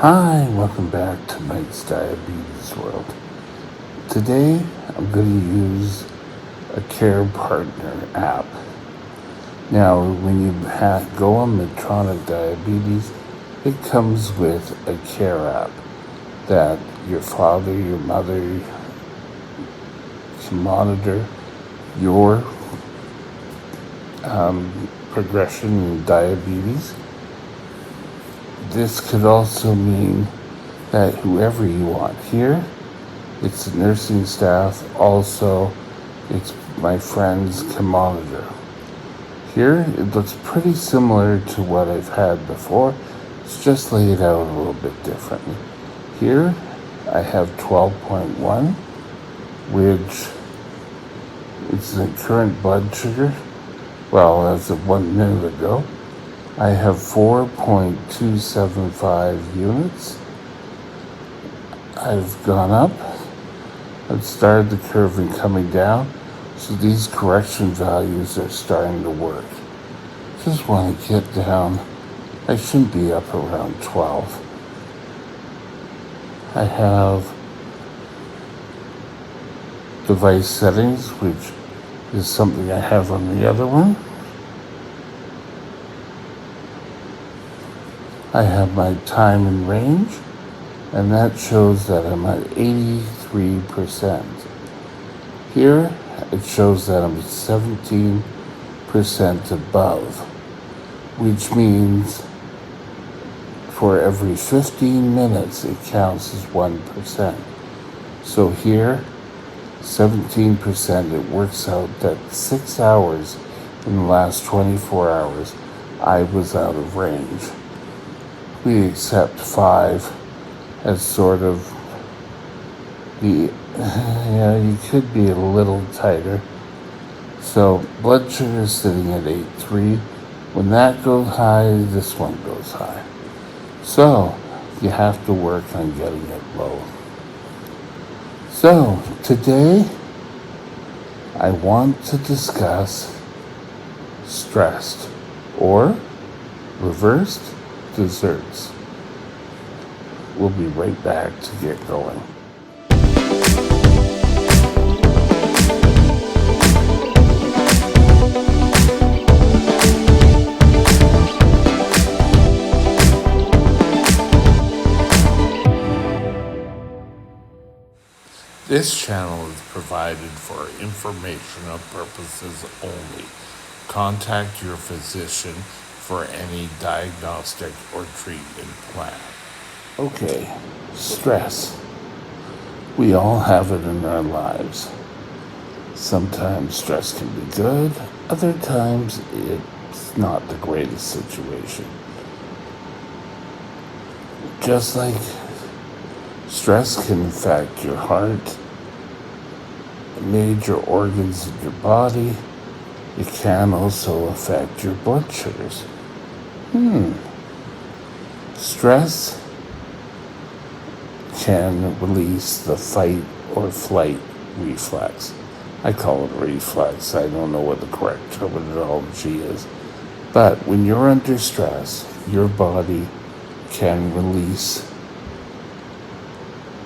Hi, welcome back to Mike's Diabetes World. Today, I'm going to use a Care Partner app. Now, when you go on Medtronic Diabetes, it comes with a Care app that your father, your mother can monitor your progression in diabetes. This could also mean that whoever you want here, it's the nursing staff, also it's my friends can monitor. Here it looks pretty similar to what I've had before, it's just laid out a little bit differently. Here I have 12.1, which is the current blood sugar. Well, as of 1 minute ago, I have 4.275 units. I've gone up. I've started the curve and coming down. So these correction values are starting to work. Just want to get down. I shouldn't be up around 12. I have device settings, which is something I have on the other one. I have my time in range, and that shows that I'm at 83%. Here, it shows that I'm 17% above, which means for every 15 minutes, it counts as 1%. So here, 17%, it works out that 6 hours in the last 24 hours, I was out of range. We accept 5 as sort of you could be a little tighter. So blood sugar is sitting at 8.3. When that goes high, this one goes high. So you have to work on getting it low. So today, I want to discuss stressed or reversed desserts. We'll be right back to get going. This channel is provided for informational purposes only. Contact your physician for any diagnostic or treatment plan. Okay, stress. We all have it in our lives. Sometimes stress can be good, other times it's not the greatest situation. Just like stress can affect your heart, major organs in your body, it can also affect your blood sugars. Stress can release the fight or flight reflex. I call it reflex. I don't know what the correct terminology is. But when you're under stress, your body can release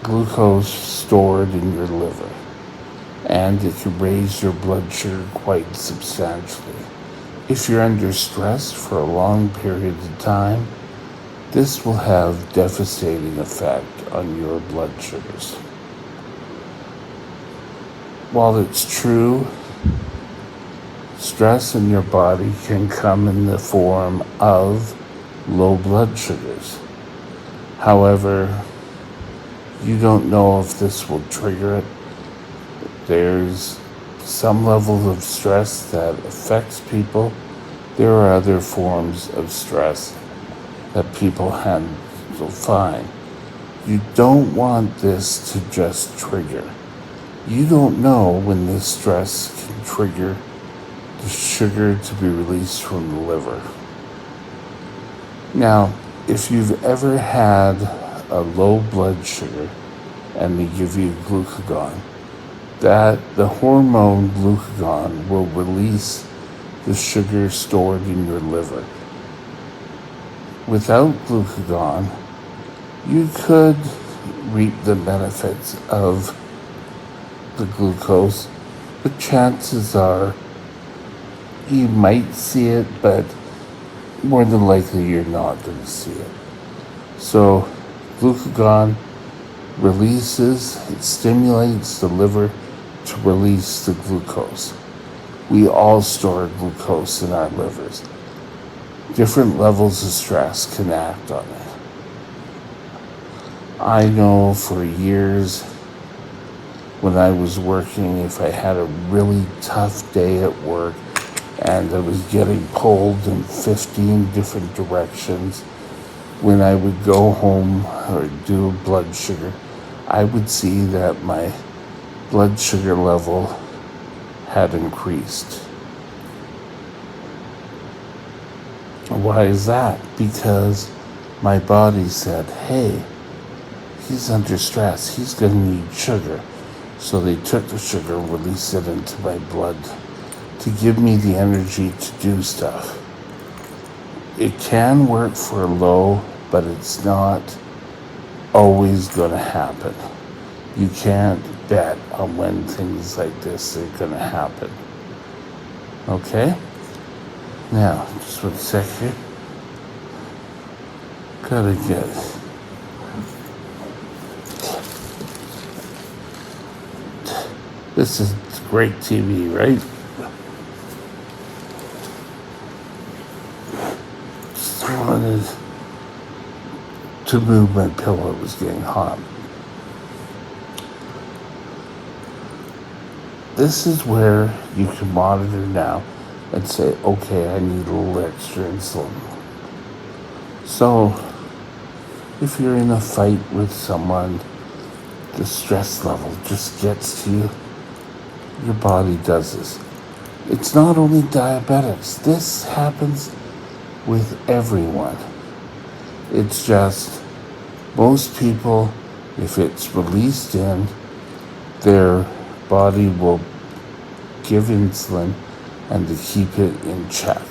glucose stored in your liver, and it can raise your blood sugar quite substantially. If you're under stress for a long period of time, this will have devastating effect on your blood sugars. While it's true, stress in your body can come in the form of low blood sugars. However, you don't know if this will trigger it. There's some level of stress that affects people. There are other forms of stress that people handle fine. You don't want this to just trigger. You don't know when this stress can trigger the sugar to be released from the liver. Now, if you've ever had a low blood sugar and they give you glucagon, that the hormone glucagon will release the sugar stored in your liver. Without glucagon, You could reap the benefits of the glucose, but chances are you might see it, but more than likely you're not going to see it. So, glucagon releases, it stimulates the liver to release the glucose. We all store glucose in our livers. Different levels of stress can act on it. I know for years when I was working, if I had a really tough day at work and I was getting pulled in 15 different directions, when I would go home or do blood sugar, I would see that my blood sugar level had increased. Why is that? Because my body said, hey, he's under stress, he's going to need sugar. So they took the sugar, released it into my blood to give me the energy to do stuff. It can work for low, but it's not always going to happen. You can't bet on when things like this are going to happen. Okay? Now, just 1 second. Gotta get. This is great TV, right? Just wanted to move my pillow, it was getting hot. This is where you can monitor now and say, okay, I need a little extra insulin. So, if you're in a fight with someone, the stress level just gets to you, your body does this. It's not only diabetics. This happens with everyone. It's just most people, if it's released in, their body will give insulin and to keep it in check.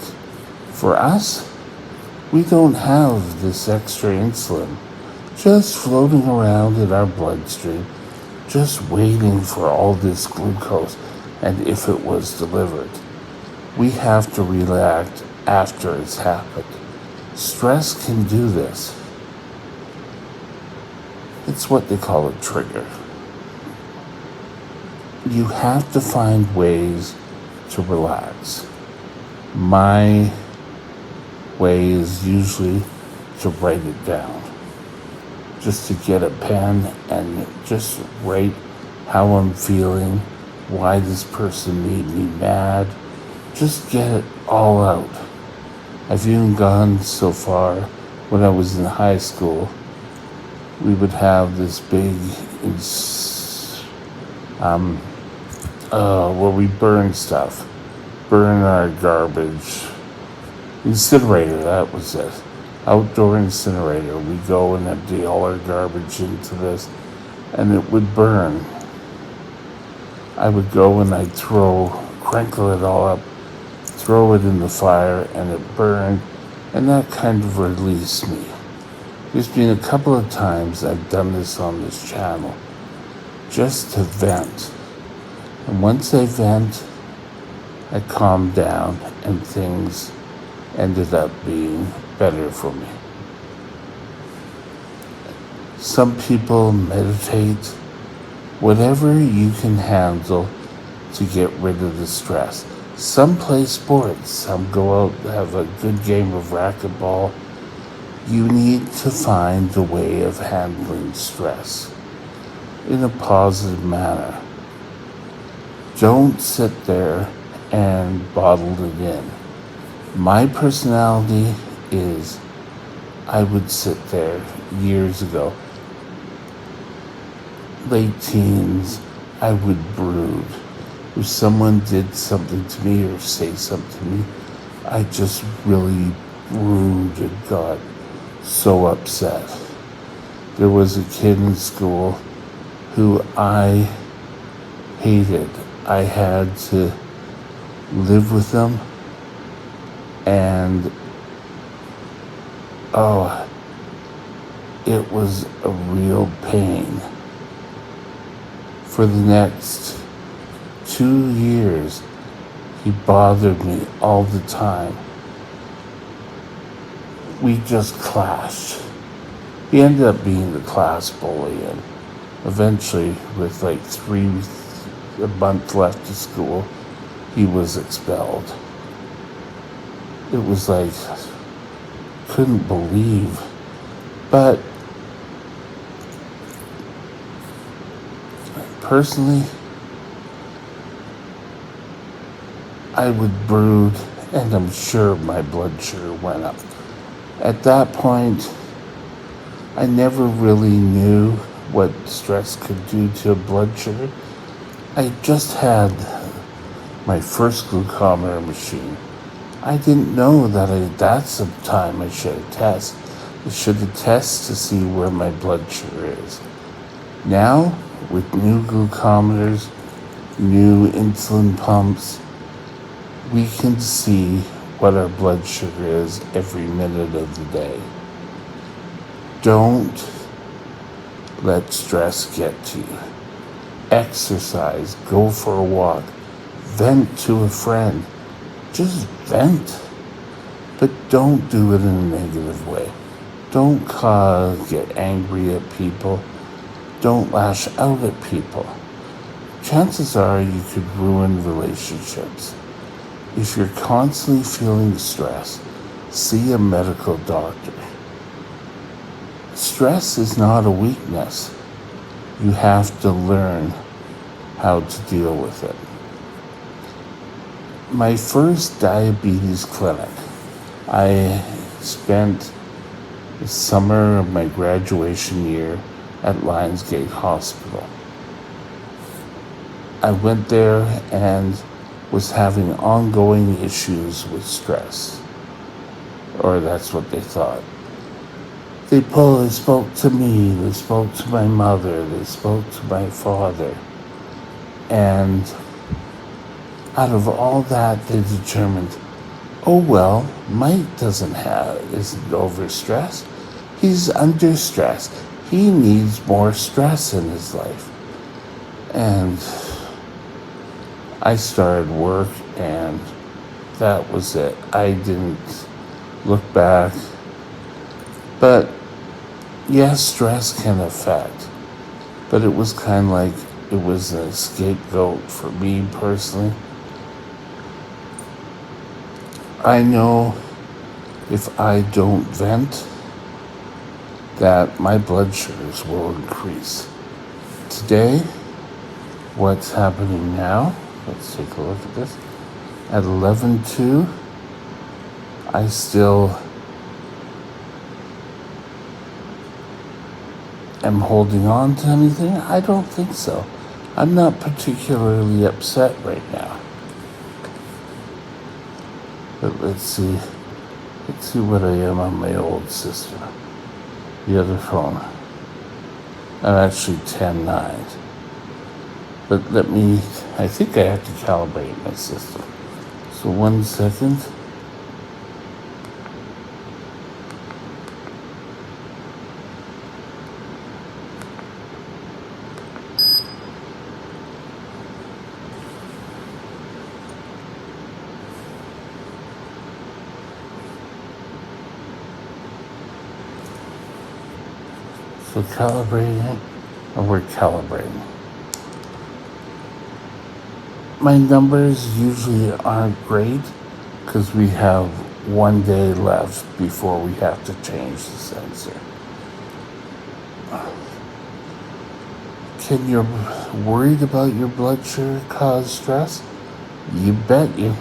For us, we don't have this extra insulin just floating around in our bloodstream, just waiting for all this glucose, and if it was delivered. We have to react after it's happened. Stress can do this. It's what they call a trigger. You have to find ways to relax. My way is usually to write it down. Just to get a pen and just write how I'm feeling, why this person made me mad. Just get it all out. I've even gone so far, when I was in high school, we would have this big, where we burn stuff. Burn our garbage. Incinerator, that was it. Outdoor incinerator. We go and empty all our garbage into this, and it would burn. I would go and I'd crinkle it all up, throw it in the fire, and it burned, and that kind of released me. There's been a couple of times I've done this on this channel, just to vent. And once I vent, I calmed down, and things ended up being better for me. Some people meditate, whatever you can handle to get rid of the stress. Some play sports, some go out and have a good game of racquetball. You need to find a way of handling stress in a positive manner. Don't sit there and bottle it in. My personality is, I would sit there years ago, late teens, I would brood. If someone did something to me or say something to me, I just really brooded and got so upset. There was a kid in school who I hated. I had to live with them, and it was a real pain. For the next 2 years, he bothered me all the time. We just clashed. He ended up being the class bully, and eventually, with like a month left of school, he was expelled. It was like, couldn't believe. But personally, I would brood, and I'm sure my blood sugar went up. At that point, I never really knew what stress could do to blood sugar. I just had my first glucometer machine. I didn't know that that's the time I should have tested. I should have tested to see where my blood sugar is. Now, with new glucometers, new insulin pumps, we can see what our blood sugar is every minute of the day. Don't let stress get to you. Exercise, go for a walk, vent to a friend. Just vent, but don't do it in a negative way. Don't get angry at people. Don't lash out at people. Chances are you could ruin relationships. If you're constantly feeling stress, see a medical doctor. Stress is not a weakness. You have to learn how to deal with it. My first diabetes clinic, I spent the summer of my graduation year at Lionsgate Hospital. I went there and was having ongoing issues with stress, or that's what they thought. They spoke to me, they spoke to my mother, they spoke to my father, and out of all that, they determined, oh well, Mike isn't overstressed, he's under stress. He needs more stress in his life. And I started work, and that was it. I didn't look back. But yes, stress can affect. But it was kind of like it was a scapegoat for me personally. I know if I don't vent, that my blood sugars will increase. Today, what's happening now? Let's take a look at this. At 11:02, I still am holding on to anything. I don't think so. I'm not particularly upset right now. But let's see what I am on my old system. The other phone. I'm actually 10.9. But I think I have to calibrate my system. So 1 second. So calibrating, and we're calibrating. My numbers usually aren't great because we have 1 day left before we have to change the sensor. Can you worried about your blood sugar cause stress? You bet you.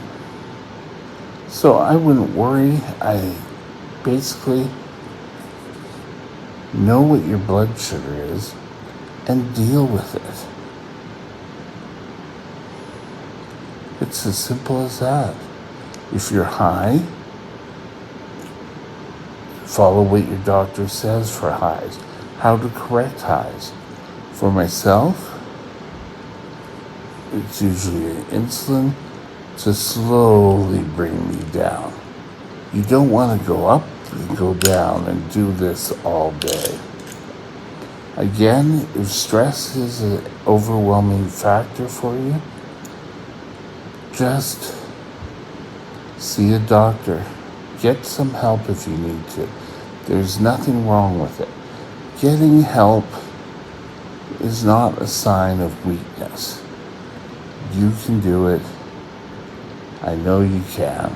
So I wouldn't worry. I basically know what your blood sugar is and deal with it. It's as simple as that. If you're high, follow what your doctor says for highs, how to correct highs. For myself, it's usually insulin to slowly bring me down. You don't want to go up and go down and do this all day. Again, if stress is an overwhelming factor for you, just see a doctor. Get some help if you need to. There's nothing wrong with it. Getting help is not a sign of weakness. You can do it. I know you can.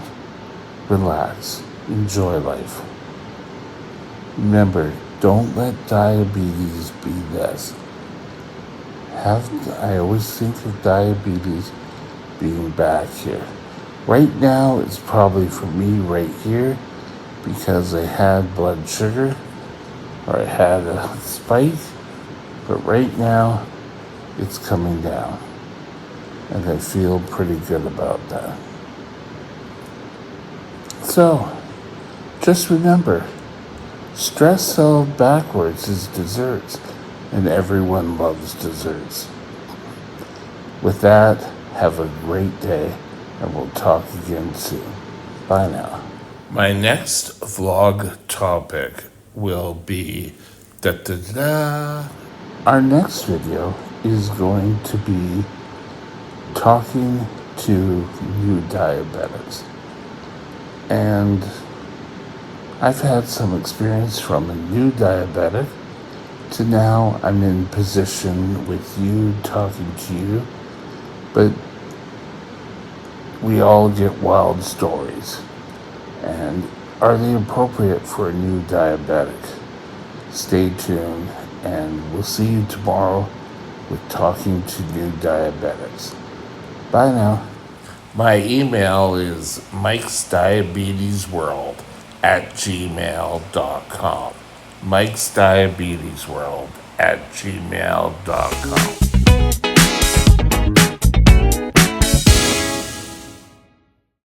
Relax. Enjoy life. Remember, don't let diabetes be this. I always think of diabetes being back here. Right now, it's probably for me right here because I had blood sugar or I had a spike, but right now it's coming down and I feel pretty good about that. So, just remember, stress spelled backwards is desserts, and everyone loves desserts. With that, have a great day, and we'll talk again soon. Bye now. My next vlog topic will be Our next video is going to be talking to new diabetics. And I've had some experience from a new diabetic to now I'm in position with you talking to you. But we all get wild stories. And are they appropriate for a new diabetic? Stay tuned, and we'll see you tomorrow with talking to new diabetics. Bye now. My email is mikesdiabetesworld@gmail.com. mikesdiabetesworld@gmail.com.